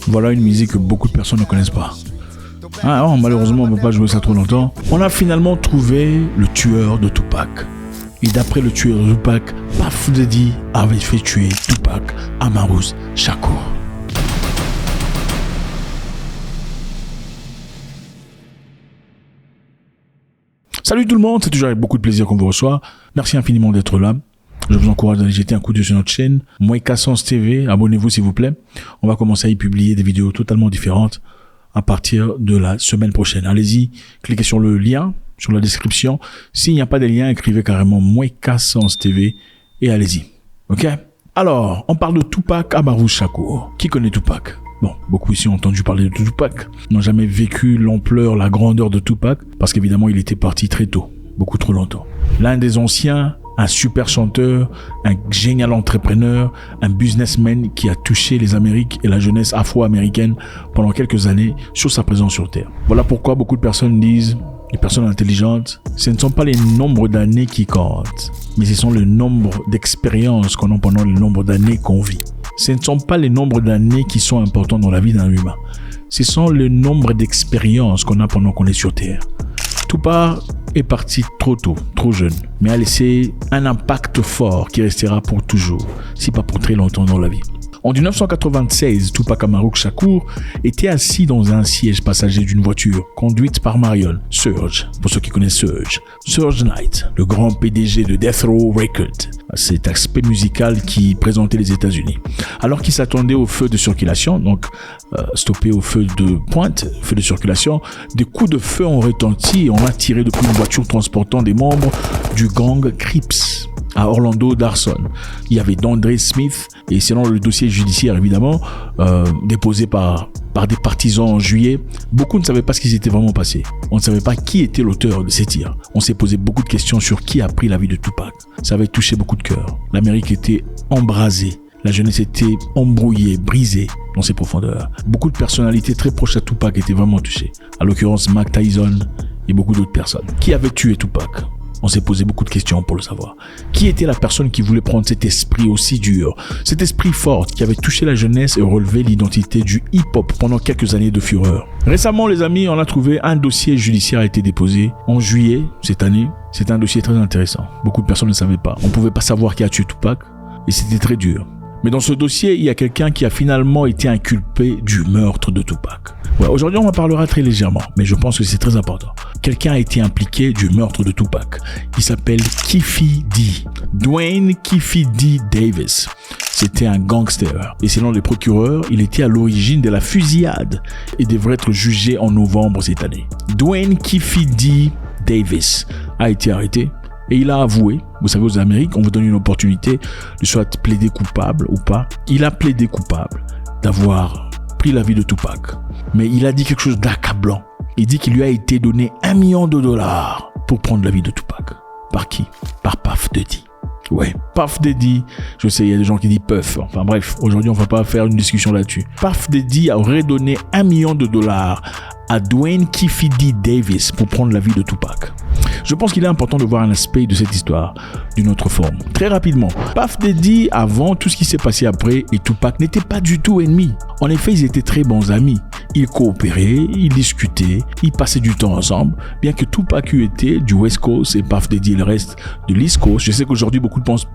Voilà une musique que beaucoup de personnes ne connaissent pas. Malheureusement, on ne peut pas jouer ça trop longtemps. On a finalement trouvé le tueur de Tupac. Et d'après le tueur de Tupac, Puff Daddy avait fait tuer Tupac Amaru Shakur. Salut tout le monde, c'est toujours avec beaucoup de plaisir qu'on vous reçoit. Merci infiniment d'être là. Je vous encourage d'aller jeter un coup d'œil sur notre chaîne, Mouekassens TV. Abonnez-vous s'il vous plaît. On va commencer à y publier des vidéos totalement différentes à partir de la semaine prochaine. Allez-y, cliquez sur le lien, sur la description. S'il n'y a pas de lien, écrivez carrément Mouekassens TV et allez-y. Ok? Alors, on parle de Tupac Amaru Shakur. Qui connaît Tupac? Bon, beaucoup ici ont entendu parler de Tupac, n'ont jamais vécu l'ampleur, la grandeur de Tupac, parce qu'évidemment, il était parti très tôt, beaucoup trop longtemps. L'un des anciens, un super chanteur, un génial entrepreneur, un businessman qui a touché les Amériques et la jeunesse afro-américaine pendant quelques années sur sa présence sur Terre. Voilà pourquoi beaucoup de personnes disent, les personnes intelligentes, ce ne sont pas les nombres d'années qui comptent, mais ce sont le nombre d'expériences qu'on a pendant le nombre d'années qu'on vit. Ce ne sont pas les nombres d'années qui sont importants dans la vie d'un humain. Ce sont le nombre d'expériences qu'on a pendant qu'on est sur Terre. Tupac est parti trop tôt, trop jeune, mais a laissé un impact fort qui restera pour toujours, si pas pour très longtemps dans la vie. En 1996, Tupac Amaru Shakur était assis dans un siège passager d'une voiture conduite par Marion Surge, pour ceux qui connaissent Surge. Surge Knight, le grand PDG de Death Row Records, cet aspect musical qui présentait les États-Unis. Alors qu'il s'attendait au feu de circulation, donc stoppé au feu de pointe, feu de circulation, des coups de feu ont retenti et on a tiré depuis une voiture transportant des membres du gang Crips à Orlando d'Arson. Il y avait D'Andre Smith et selon le dossier judiciaire évidemment déposé par des partisans en juillet, beaucoup ne savaient pas ce qui s'était vraiment passé. On ne savait pas qui était l'auteur de ces tirs. On s'est posé beaucoup de questions sur qui a pris la vie de Tupac. Ça avait touché beaucoup de cœurs. L'Amérique était embrasée. La jeunesse était embrouillée, brisée dans ses profondeurs. Beaucoup de personnalités très proches à Tupac étaient vraiment touchées. À l'occurrence Mike Tyson et beaucoup d'autres personnes. Qui avait tué Tupac ? On s'est posé beaucoup de questions pour le savoir. Qui était la personne qui voulait prendre cet esprit aussi dur, cet esprit fort qui avait touché la jeunesse et relevé l'identité du hip-hop pendant quelques années de fureur? Récemment, les amis, on a trouvé un dossier judiciaire a été déposé en juillet cette année. C'est un dossier très intéressant. Beaucoup de personnes ne savaient pas. On ne pouvait pas savoir qui a tué Tupac et c'était très dur. Mais dans ce dossier, il y a quelqu'un qui a finalement été inculpé du meurtre de Tupac. Ouais, aujourd'hui, on en parlera très légèrement, mais je pense que c'est très important. Quelqu'un a été impliqué du meurtre de Tupac. Il s'appelle Keffe D. Dwayne Keffe D. Davis. C'était un gangster. Et selon les procureurs, il était à l'origine de la fusillade et devrait être jugé en novembre cette année. Dwayne Keffe D. Davis a été arrêté. Et il a avoué, vous savez aux Amériques, on vous donne une opportunité de soit plaider coupable ou pas. Il a plaidé coupable d'avoir pris la vie de Tupac. Mais il a dit quelque chose d'accablant. Il dit qu'il lui a été donné $1 million pour prendre la vie de Tupac. Par qui? Par Puff Daddy. Ouais, Puff Daddy, je sais, il y a des gens qui disent Puff. Enfin bref, aujourd'hui on va pas faire une discussion là-dessus. Puff Daddy aurait donné $1 million à Dwayne Keffe D. Davis pour prendre la vie de Tupac. Je pense qu'il est important de voir un aspect de cette histoire d'une autre forme. Très rapidement, Puff Daddy, avant tout ce qui s'est passé après, et Tupac n'étaient pas du tout ennemis. En effet, ils étaient très bons amis. Ils coopéraient, ils discutaient, ils passaient du temps ensemble, bien que Tupac eût été du West Coast et Puff Daddy le reste de l'East Coast. Je sais qu'aujourd'hui, beaucoup pensent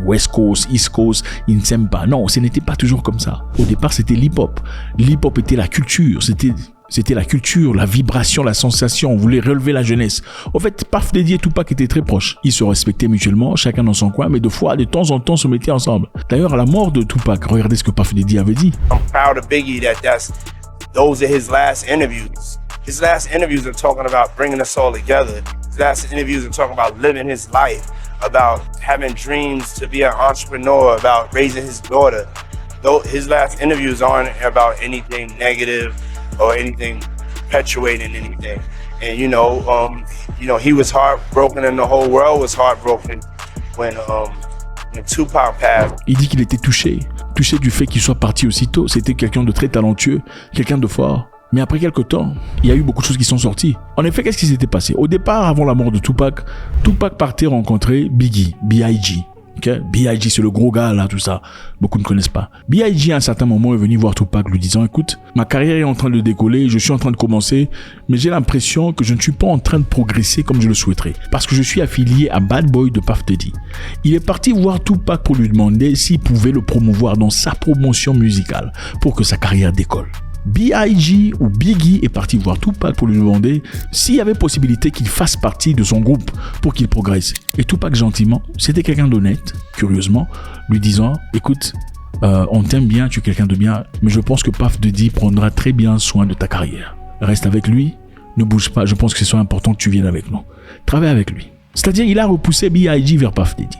West Coast, East Coast, ils ne s'aiment pas. Non, ce n'était pas toujours comme ça. Au départ, c'était l'hip-hop. L'hip-hop était la culture, c'était la culture, la vibration, la sensation. On voulait relever la jeunesse. Au fait, Puff Daddy et Tupac étaient très proches. Ils se respectaient mutuellement, chacun dans son coin, mais de temps en temps, se mettaient ensemble. D'ailleurs, à la mort de Tupac, regardez ce que Puff Daddy avait dit. I'm proud of Biggie those are his last interviews. His last interviews are talking about bringing us all together. His last interviews are talking about living his life, about having dreams to be an entrepreneur, about raising his daughter. Though his last interviews aren't about anything negative or anything perpetuating anything. And he was heartbroken and the whole world was heartbroken when Tupac passed. Il dit qu'il était touché du fait qu'il soit parti aussitôt. C'était quelqu'un de très talentueux, quelqu'un de fort. Mais après quelques temps, il y a eu beaucoup de choses qui sont sorties. En effet, qu'est-ce qui s'était passé? Au départ, avant la mort de Tupac partait rencontrer Biggie, B.I.G., Okay? B.I.G. c'est le gros gars là, tout ça. Beaucoup ne connaissent pas. B.I.G. à un certain moment est venu voir Tupac lui disant, écoute, ma carrière est en train de décoller, je suis en train de commencer, mais j'ai l'impression que je ne suis pas en train de progresser comme je le souhaiterais. Parce que je suis affilié à Bad Boy de Puff Daddy. Il est parti voir Tupac pour lui demander s'il pouvait le promouvoir dans sa promotion musicale pour que sa carrière décolle. B.I.G. ou Biggie est parti voir Tupac pour lui demander s'il y avait possibilité qu'il fasse partie de son groupe pour qu'il progresse. Et Tupac gentiment, c'était quelqu'un d'honnête, curieusement, lui disant, écoute, on t'aime bien, tu es quelqu'un de bien, mais je pense que Puff Daddy prendra très bien soin de ta carrière. Reste avec lui, ne bouge pas, je pense que c'est important que tu viennes avec nous. Travaille avec lui. C'est-à-dire, il a repoussé B.I.G. vers Puff Daddy.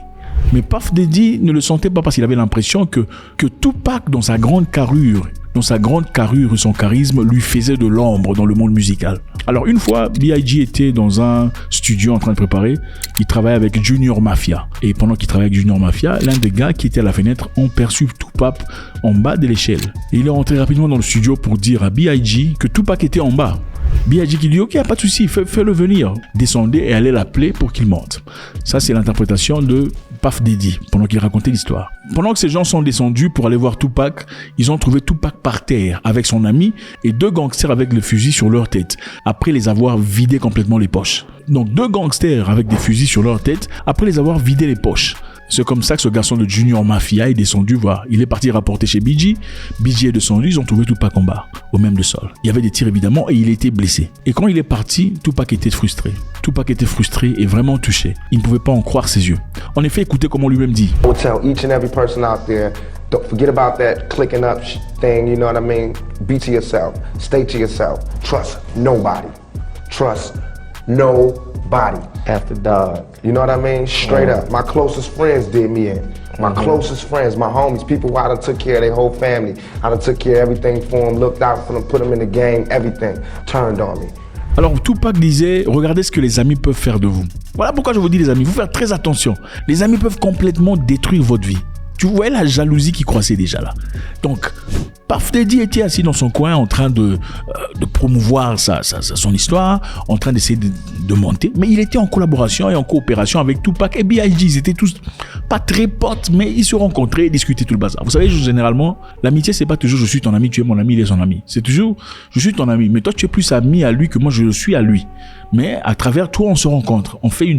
Mais Puff Daddy ne le sentait pas parce qu'il avait l'impression que Tupac, dans sa grande carrure et son charisme, lui faisait de l'ombre dans le monde musical. Alors une fois, B.I.G. était dans un studio en train de préparer, il travaillait avec Junior Mafia. Et pendant qu'il travaillait avec Junior Mafia, l'un des gars qui était à la fenêtre ont perçu Tupac en bas de l'échelle. Et il est rentré rapidement dans le studio pour dire à B.I.G. que Tupac était en bas. B.I.G. qui dit, ok, pas de souci, fais-le venir. Descendez et allez l'appeler pour qu'il monte. Ça, c'est l'interprétation de Puff Daddy pendant qu'il racontait l'histoire. Pendant que ces gens sont descendus pour aller voir Tupac, ils ont trouvé Tupac par terre avec son ami et 2 gangsters avec le fusil sur leur tête après les avoir vidé complètement les poches. Donc 2 gangsters avec des fusils sur leur tête après les avoir vidé les poches. C'est comme ça que ce garçon de Junior Mafia est descendu voir. Il est parti rapporter chez BG. BG est descendu, ils ont trouvé Tupac en bas, au même de sol. Il y avait des tirs évidemment et il était blessé. Et quand il est parti, Tupac était frustré. Tupac était frustré et vraiment touché. Il ne pouvait pas en croire ses yeux. En effet, écoutez comment lui-même dit. I would tell each and every person out there, don't forget about that clicking up thing, you know what I mean? Be to yourself. Stay to yourself. Trust nobody. Trust nobody. After dog. You know what I mean? Straight up. My closest friends did me in. My closest friends, my homies, people who I done took care of their whole family. I done took care of everything for them, looked out for them, put them in the game, everything. Turned on me. Alors Tupac disait, regardez ce que les amis peuvent faire de vous. Voilà pourquoi je vous dis les amis, il faut faire très attention. Les amis peuvent complètement détruire votre vie. Tu voyais la jalousie qui croissait déjà là. Donc, Puff Daddy était assis dans son coin en train de promouvoir son histoire, en train d'essayer de monter. Mais il était en collaboration et en coopération avec Tupac et B.I.G. Ils étaient tous pas très potes, mais ils se rencontraient et discutaient tout le bazar. Vous savez, généralement, l'amitié, c'est pas toujours je suis ton ami, tu es mon ami, il est son ami. C'est toujours je suis ton ami, mais toi, tu es plus ami à lui que moi, je le suis à lui. Mais à travers toi, on se rencontre. On fait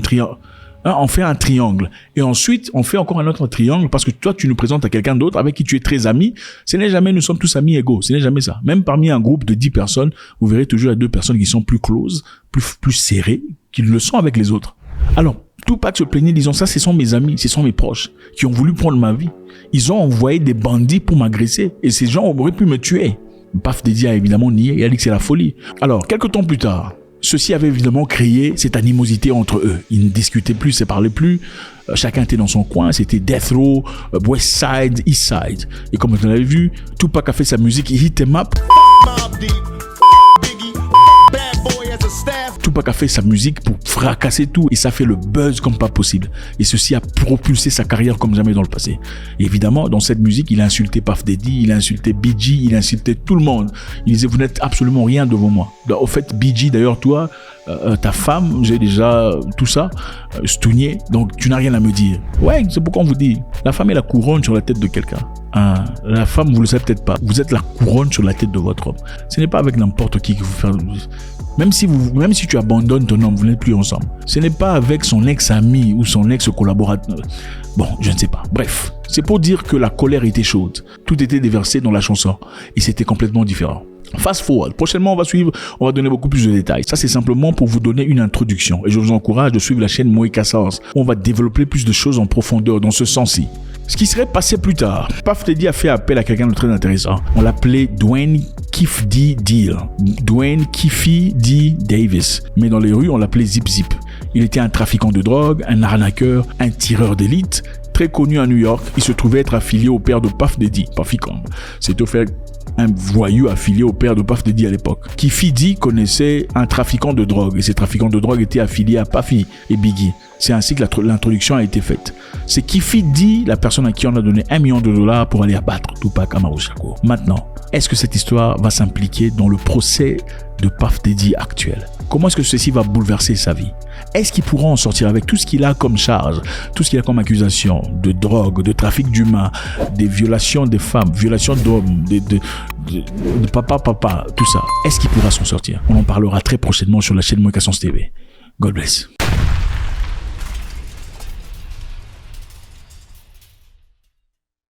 on fait un triangle et ensuite on fait encore un autre triangle parce que toi tu nous présentes à quelqu'un d'autre avec qui tu es très ami. Ce n'est jamais nous sommes tous amis égaux, ce n'est jamais ça. Même parmi un groupe de 10 personnes, vous verrez toujours 2 personnes qui sont plus close, plus serrées, qui le sont avec les autres. Alors Tupac se plaignait disant ça, ce sont mes amis, ce sont mes proches qui ont voulu prendre ma vie. Ils ont envoyé des bandits pour m'agresser et ces gens auraient pu me tuer. Puff Daddy a évidemment nié et a dit que c'est la folie. Alors quelques temps plus tard, ceci avait évidemment créé cette animosité entre eux. Ils ne discutaient plus, ne se parlaient plus. Chacun était dans son coin. C'était Death Row, West Side, East Side. Et comme vous l'avez vu, Tupac a fait sa musique Hit 'em Up. Tupac a fait sa musique pour fracasser tout et ça fait le buzz comme pas possible. Et ceci a propulsé sa carrière comme jamais dans le passé. Et évidemment, dans cette musique, il a insulté Puff Daddy, il a insulté BG, il a insulté tout le monde. Il disait, vous n'êtes absolument rien devant moi. Au fait, BG, d'ailleurs, toi, ta femme, j'ai déjà tout ça, stougné, donc tu n'as rien à me dire. Ouais, c'est pourquoi on vous dit, la femme est la couronne sur la tête de quelqu'un. La femme, vous le savez peut-être pas, vous êtes la couronne sur la tête de votre homme. Ce n'est pas avec n'importe qui que vous faites. Même si tu abandonnes ton homme, vous n'êtes plus ensemble. Ce n'est pas avec son ex-ami ou son ex-collaborateur. Bon, je ne sais pas. Bref, c'est pour dire que la colère était chaude. Tout était déversé dans la chanson et c'était complètement différent. Fast forward. Prochainement, on va donner beaucoup plus de détails. Ça, c'est simplement pour vous donner une introduction. Et je vous encourage de suivre la chaîne Moïka Source. On va développer plus de choses en profondeur dans ce sens-ci. Ce qui serait passé plus tard. Puff Daddy a fait appel à quelqu'un de très intéressant. On l'appelait Dwayne Keefe D. Deal. Dwayne Keefe D. Davis. Mais dans les rues, on l'appelait Zip Zip. Il était un trafiquant de drogue, un arnaqueur, un tireur d'élite. Très connu à New York, il se trouvait être affilié au père de Puff Daddy, Puffy Combs. C'est au fait un voyou affilié au père de Puff Daddy à l'époque. Keefe D connaissait un trafiquant de drogue et ces trafiquants de drogue étaient affiliés à Puffy et Biggie. C'est ainsi que l'introduction a été faite. C'est Keefe D, la personne à qui on a donné $1 million pour aller abattre Tupac Amaru Shakur. Maintenant, est-ce que cette histoire va s'impliquer dans le procès de Puff Daddy actuel? Comment est-ce que ceci va bouleverser sa vie? Est-ce qu'il pourra en sortir avec tout ce qu'il a comme charge, tout ce qu'il a comme accusation de drogue, de trafic d'humains, des violations des femmes, violations d'hommes, de papa, tout ça? Est-ce qu'il pourra s'en sortir? On en parlera très prochainement sur la chaîne Moïka Sens TV. God bless.